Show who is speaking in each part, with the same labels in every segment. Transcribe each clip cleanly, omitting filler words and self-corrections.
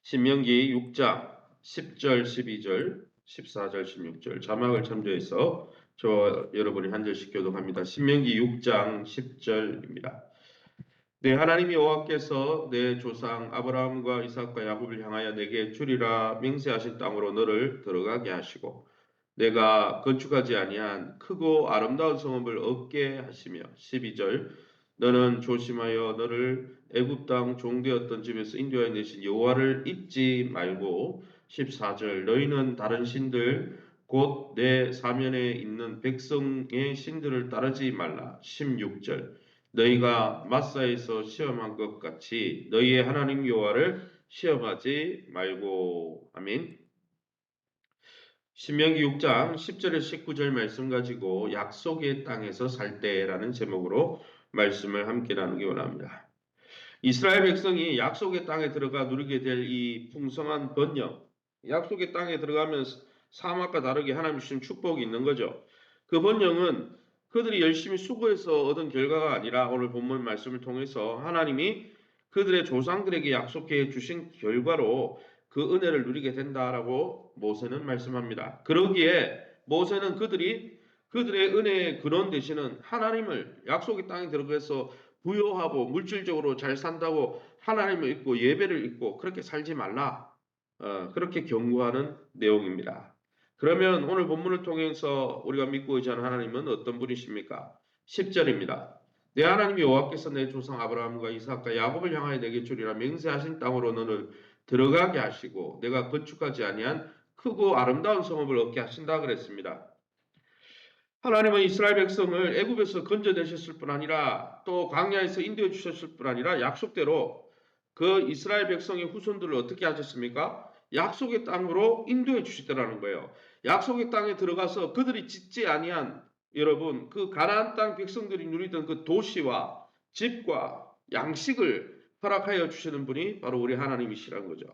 Speaker 1: 신명기 6장 10절, 12절, 14절, 16절 자막을 참조해서 저와 여러분이 한 절씩 교독합니다. 신명기 6장 10절입니다. 내 하나님 여호와께서 내 조상 아브라함과 이삭과 야곱을 향하여 내게 주리라 맹세하신 땅으로 너를 들어가게 하시고 내가 건축하지 아니한 크고 아름다운 성읍을 얻게 하시며 12절 너는 조심하여 너를 애굽 땅 종되었던 집에서 인도하여 내신 여호와를 잊지 말고 14절 너희는 다른 신들 곧 내 사면에 있는 백성의 신들을 따르지 말라 16절 너희가 마사에서 시험한 것 같이 너희의 하나님 여호와를 시험하지 말고 아멘. 신명기 6장 10절에서 19절 말씀 가지고 약속의 땅에서 살 때라는 제목으로 말씀을 함께 나누기 원합니다. 이스라엘 백성이 약속의 땅에 들어가 누리게 될 이 풍성한 번영, 약속의 땅에 들어가면 사막과 다르게 하나님 주신 축복이 있는 거죠. 그 번영은 그들이 열심히 수고해서 얻은 결과가 아니라 오늘 본문 말씀을 통해서 하나님이 그들의 조상들에게 약속해 주신 결과로 그 은혜를 누리게 된다라고 모세는 말씀합니다. 그러기에 모세는 그들의 은혜의 근원 되시는 하나님을 약속의 땅에 들어가서 부요하고 물질적으로 잘 산다고 하나님을 잊고 예배를 잊고 그렇게 살지 말라. 그렇게 경고하는 내용입니다. 그러면 오늘 본문을 통해서 우리가 믿고 의지하는 하나님은 어떤 분이십니까? 10절입니다. 내 하나님 여호와께서 내 조상 아브라함과 이삭과 야곱을 향하여 내게 주리라 맹세하신 땅으로 너를 들어가게 하시고 내가 건축하지 아니한 크고 아름다운 성읍을 얻게 하신다 그랬습니다. 하나님은 이스라엘 백성을 애굽에서 건져내셨을 뿐 아니라 또 광야에서 인도해 주셨을 뿐 아니라 약속대로 그 이스라엘 백성의 후손들을 어떻게 하셨습니까? 약속의 땅으로 인도해 주시더라는 거예요. 약속의 땅에 들어가서 그들이 짓지 아니한 여러분 그 가나안 땅 백성들이 누리던 그 도시와 집과 양식을 허락하여 주시는 분이 바로 우리 하나님이시라는 거죠.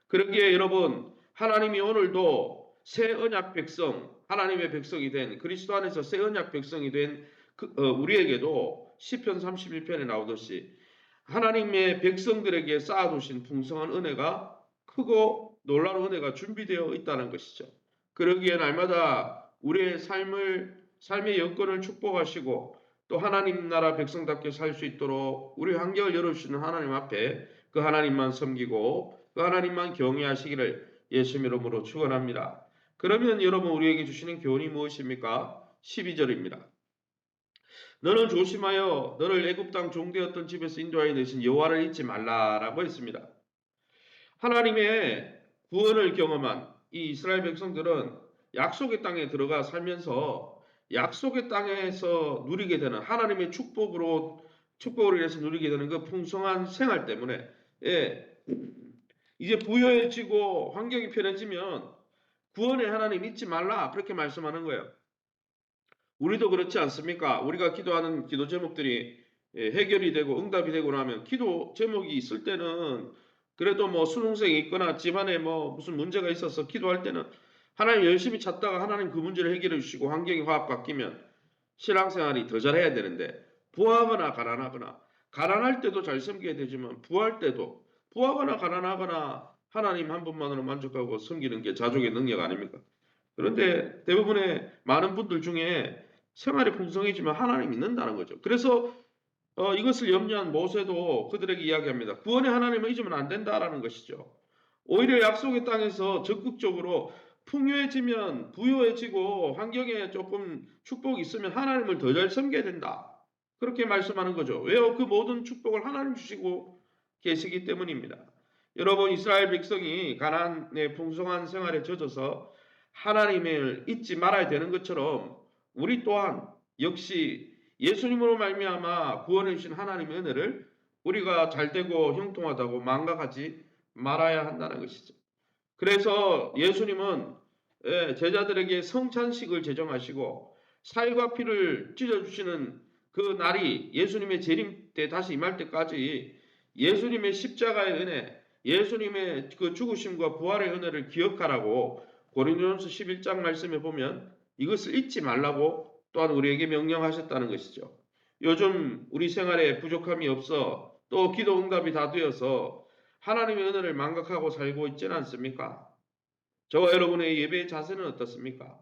Speaker 1: 그러기에 여러분 하나님이 오늘도 새 언약 백성 하나님의 백성이 된 그리스도 안에서 새 언약 백성이 된 우리에게도 시편 31편에 나오듯이 하나님의 백성들에게 쌓아두신 풍성한 은혜가 크고 놀라운 은혜가 준비되어 있다는 것이죠. 그러기에 날마다 우리의 삶의 여건을 축복하시고 또 하나님 나라 백성답게 살 수 있도록 우리 환경을 열어주시는 하나님 앞에 그 하나님만 섬기고 그 하나님만 경외하시기를 예수 이름으로 축원합니다. 그러면 여러분 우리에게 주시는 교훈이 무엇입니까? 12절입니다. 너는 조심하여 너를 애굽 땅 종되었던 집에서 인도하여 내신 여호와를 잊지 말라라고 했습니다. 하나님의 구원을 경험한 이 이스라엘 백성들은 약속의 땅에 들어가 살면서 약속의 땅에서 누리게 되는 하나님의 축복으로 인해서 누리게 되는 그 풍성한 생활 때문에 이제 부유해지고 환경이 편해지면 구원의 하나님 잊지 말라 그렇게 말씀하는 거예요. 우리도 그렇지 않습니까? 우리가 기도하는 기도 제목들이 해결이 되고 응답이 되고 나면 기도 제목이 있을 때는 그래도 뭐 수능생이 있거나 집안에 뭐 무슨 문제가 있어서 기도할 때는 하나님 열심히 찾다가 하나님 그 문제를 해결해 주시고 환경이 화합 바뀌면 신앙생활이 더 잘해야 되는데 부하거나 가난하거나 가난할 때도 잘 섬겨야 되지만 부할 때도 부하거나 가난하거나 하나님 한 분만으로 만족하고 섬기는 게 자족의 능력 아닙니까? 그런데 대부분의 많은 분들 중에 생활이 풍성해지면 하나님 믿는다는 거죠. 그래서 이것을 염려한 모세도 그들에게 이야기합니다. 구원의 하나님을 잊으면 안 된다라는 것이죠. 오히려 약속의 땅에서 적극적으로 풍요해지면 부유해지고 환경에 조금 축복이 있으면 하나님을 더 잘 섬겨야 된다. 그렇게 말씀하는 거죠. 왜요? 그 모든 축복을 하나님 주시고 계시기 때문입니다. 여러분 이스라엘 백성이 가나안의 풍성한 생활에 젖어서 하나님을 잊지 말아야 되는 것처럼 우리 또한 역시 예수님으로 말미암아 구원해 주신 하나님의 은혜를 우리가 잘되고 형통하다고 망각하지 말아야 한다는 것이죠. 그래서 예수님은 제자들에게 성찬식을 제정하시고 살과 피를 찢어주시는 그 날이 예수님의 재림 때 다시 임할 때까지 예수님의 십자가의 은혜, 예수님의 그 죽으심과 부활의 은혜를 기억하라고 고린도전서 11장 말씀에 보면 이것을 잊지 말라고 또한 우리에게 명령하셨다는 것이죠. 요즘 우리 생활에 부족함이 없어 또 기도 응답이 다 되어서 하나님의 은혜를 망각하고 살고 있지는 않습니까? 저와 여러분의 예배의 자세는 어떻습니까?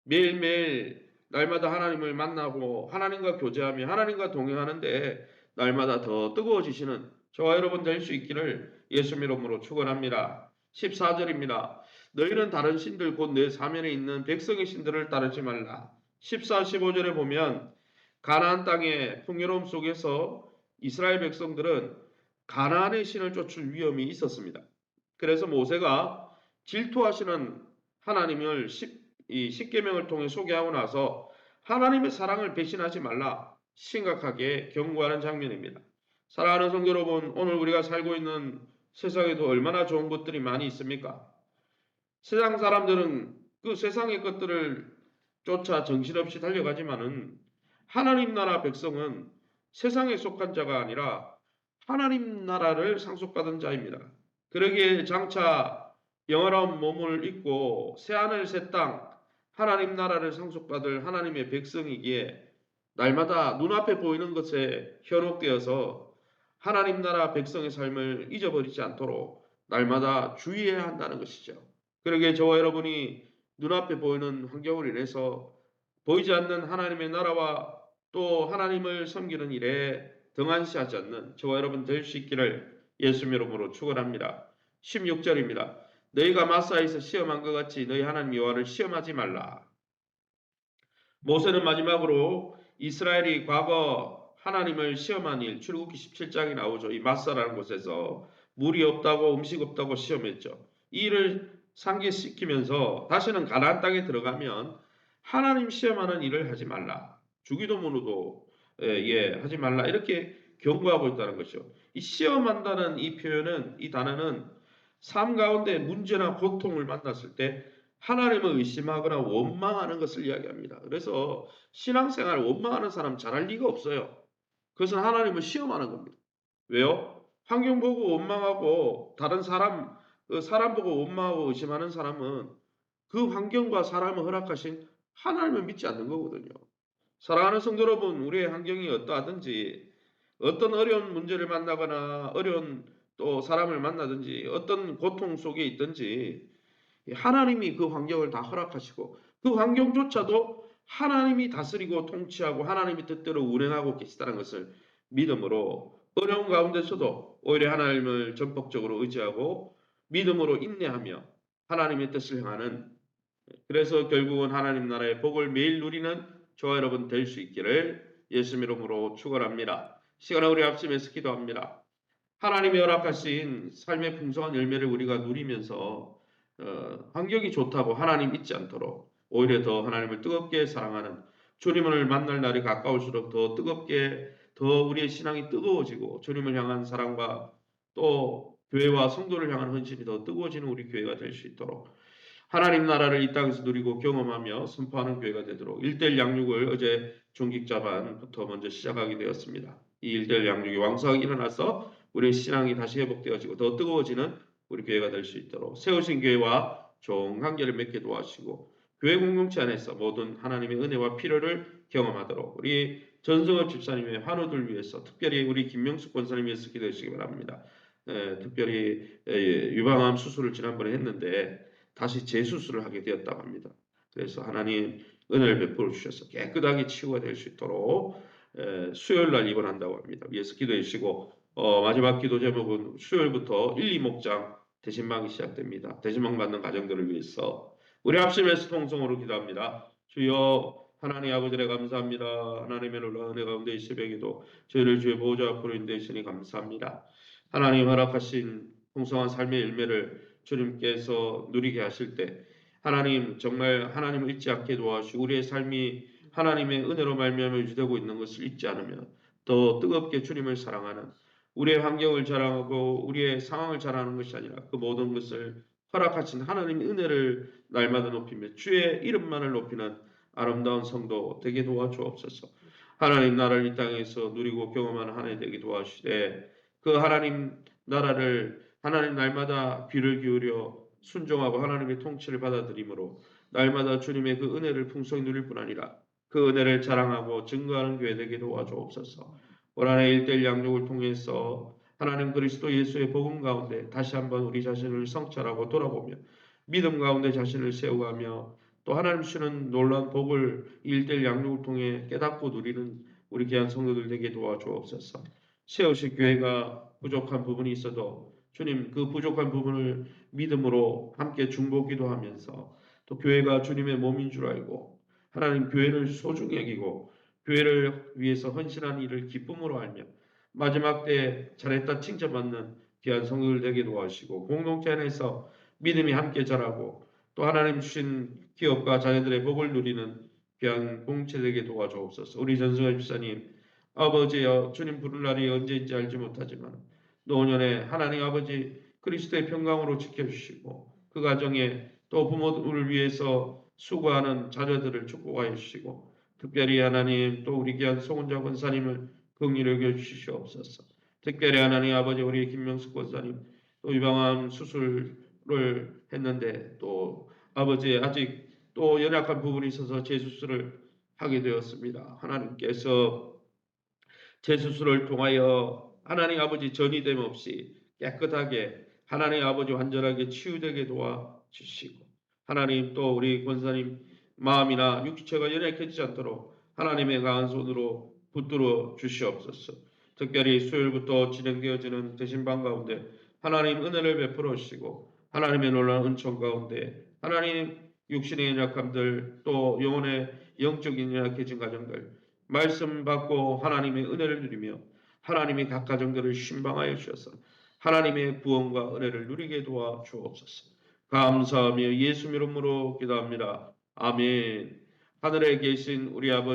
Speaker 1: 매일매일 날마다 하나님을 만나고 하나님과 교제하며 하나님과 동행하는데 날마다 더 뜨거워지시는 저와 여러분 될 수 있기를 예수님 이름으로 축원합니다. 14절입니다. 너희는 다른 신들 곧 내 사면에 있는 백성의 신들을 따르지 말라. 14, 15절에 보면 가나안 땅의 풍요로움 속에서 이스라엘 백성들은 가나안의 신을 쫓을 위험이 있었습니다. 그래서 모세가 질투하시는 하나님을 이 십계명을 통해 소개하고 나서 하나님의 사랑을 배신하지 말라 심각하게 경고하는 장면입니다. 사랑하는 성도 여러분, 오늘 우리가 살고 있는 세상에도 얼마나 좋은 것들이 많이 있습니까? 세상 사람들은 그 세상의 것들을 쫓아 정신없이 달려가지만은 하나님 나라 백성은 세상에 속한 자가 아니라 하나님 나라를 상속받은 자입니다. 그러기에 장차 영원한 몸을 입고 새하늘 새 땅 하나님 나라를 상속받을 하나님의 백성이기에 날마다 눈앞에 보이는 것에 현혹되어서 하나님 나라 백성의 삶을 잊어버리지 않도록 날마다 주의해야 한다는 것이죠. 그러기에 저와 여러분이 눈앞에 보이는 환경을 인해서 보이지 않는 하나님의 나라와 또 하나님을 섬기는 일에 등한시하지 않는 저와 여러분 될 수 있기를 예수님 이름으로 축원합니다. 16절입니다. 너희가 마사에서 시험한 것 같이 너희 하나님 여호와를 시험하지 말라. 모세는 마지막으로 이스라엘이 과거 하나님을 시험한 일, 출애굽기 17장이 나오죠. 이 마사라는 곳에서 물이 없다고 음식 없다고 시험했죠. 이 일을 상기시키면서 다시는 가나안 땅에 들어가면 하나님 시험하는 일을 하지 말라. 주기도문으로도 하지 말라. 이렇게 경고하고 있다는 것이죠. 이 시험한다는 이 표현은 이 단어는 삶 가운데 문제나 고통을 만났을 때 하나님을 의심하거나 원망하는 것을 이야기합니다. 그래서 신앙생활 원망하는 사람 잘할 리가 없어요. 그것은 하나님을 시험하는 겁니다. 왜요? 환경 보고 원망하고 다른 사람, 그 사람 보고 원망하고 의심하는 사람은 그 환경과 사람을 허락하신 하나님을 믿지 않는 거거든요. 사랑하는 성도 여러분, 우리의 환경이 어떠하든지 어떤 어려운 문제를 만나거나 어려운 또 사람을 만나든지 어떤 고통 속에 있든지 하나님이 그 환경을 다 허락하시고 그 환경조차도 하나님이 다스리고 통치하고 하나님이 뜻대로 운행하고 계시다는 것을 믿음으로 어려운 가운데서도 오히려 하나님을 전폭적으로 의지하고 믿음으로 인내하며 하나님의 뜻을 행하는 그래서 결국은 하나님 나라의 복을 매일 누리는 저와 여러분 될 수 있기를 예수님 이름으로 축원합니다. 시간을 우리 합심해서 기도합니다. 하나님이 허락하신 삶의 풍성한 열매를 우리가 누리면서 환경이 좋다고 하나님 잊지 않도록 오히려 더 하나님을 뜨겁게 사랑하는 주님을 만날 날이 가까울수록 더 뜨겁게 더 우리의 신앙이 뜨거워지고 주님을 향한 사랑과 또 교회와 성도를 향한 헌신이 더 뜨거워지는 우리 교회가 될 수 있도록 하나님 나라를 이 땅에서 누리고 경험하며 선포하는 교회가 되도록 일대일 양육을 어제 중직자반부터 먼저 시작하게 되었습니다. 이 일대일 양육이 왕성하게 일어나서 우리의 신앙이 다시 회복되어지고 더 뜨거워지는 우리 교회가 될 수 있도록 세우신 교회와 좋은 관계를 맺게 도와주시고 교회 공동체 안에서 모든 하나님의 은혜와 필요를 경험하도록 우리 전성업 집사님의 환우들 위해서 특별히 우리 김명숙 권사님 위해서 기도해 주시기 바랍니다. 특별히 유방암 수술을 지난번에 했는데 다시 재수술을 하게 되었다고 합니다. 그래서 하나님 은혜를 베풀어 주셔서 깨끗하게 치유가 될 수 있도록 수요일 날 입원한다고 합니다. 위에서 기도해 주시고 마지막 기도 제목은 수요일부터 1, 2목장 대신방이 시작됩니다. 대신방 받는 가정들을 위해서 우리 합심해서 통성으로 기도합니다. 주여 하나님 아버지를 감사합니다. 하나님의 놀라운 은혜 가운데 이 새벽에도 저희를 주의 보호자 앞으로 인도해 주시니 감사합니다. 하나님 허락하신 풍성한 삶의 열매를 주님께서 누리게 하실 때 하나님 정말 하나님을 잊지 않게 도와주시고 우리의 삶이 하나님의 은혜로 말미암아 유지되고 있는 것을 잊지 않으며 더 뜨겁게 주님을 사랑하는 우리의 환경을 자랑하고 우리의 상황을 자랑하는 것이 아니라 그 모든 것을 허락하신 하나님의 은혜를 날마다 높이며 주의 이름만을 높이는 아름다운 성도 되게 도와주옵소서. 하나님 나라를 이 땅에서 누리고 경험하는 한 해 되게 도와주시되 그 하나님 나라를 하나님 날마다 귀를 기울여 순종하고 하나님의 통치를 받아들이므로 날마다 주님의 그 은혜를 풍성히 누릴 뿐 아니라 그 은혜를 자랑하고 증거하는 교회 되게 도와주옵소서. 올 한해 1:1 양육을 통해서 하나님 그리스도 예수의 복음 가운데 다시 한번 우리 자신을 성찰하고 돌아보며 믿음 가운데 자신을 세워가며 또 하나님 주시는 놀라운 복을 일대일 양육을 통해 깨닫고 누리는 우리 귀한 성도들 되게 도와주옵소서. 세우실 교회가 부족한 부분이 있어도 주님 그 부족한 부분을 믿음으로 함께 중보 기도하면서 또 교회가 주님의 몸인 줄 알고 하나님 교회를 소중히 여기고 교회를 위해서 헌신한 일을 기쁨으로 알며 마지막 때 잘했다 칭찬받는 귀한 성도들 되게 도와주시고 공동체 안에서 믿음이 함께 자라고 또 하나님 주신 기업과 자녀들의 복을 누리는 귀한 공동체 되게 도와주옵소서. 우리 전승환 집사님 아버지여 주님 부를 날이 언제인지 알지 못하지만 노년에 하나님 아버지 그리스도의 평강으로 지켜주시고 그 가정에 또 부모들을 위해서 수고하는 자녀들을 축복하여 주시고 특별히 하나님 또 우리 귀한 송은자 권사님을 긍휼히 여겨 주시옵소서. 특별히 하나님 아버지 우리 김명숙 권사님 또 유방암 수술을 했는데 또 아버지 아직 또 연약한 부분이 있어서 재수술을 하게 되었습니다. 하나님께서 재수술을 통하여 하나님 아버지 전이됨 없이 깨끗하게 하나님 아버지 완전하게 치유되게 도와주시고 하나님 또 우리 권사님 마음이나 육체가 연약해지지 않도록 하나님의 강한 손으로 붙들어 주시옵소서. 특별히 수요일부터 진행되어지는 대신방 가운데 하나님 은혜를 베풀어 주시고 하나님의 놀라운 은총 가운데 하나님 육신의 연약함들 또 영혼의 영적인 연약해진 가정들 말씀 받고 하나님의 은혜를 누리며 하나님이 각 가정들을 신방하여 주셔서 하나님의 구원과 은혜를 누리게 도와 주옵소서. 감사하며 예수 이름으로 기도합니다. 아멘. 하늘에 계신 우리 아버지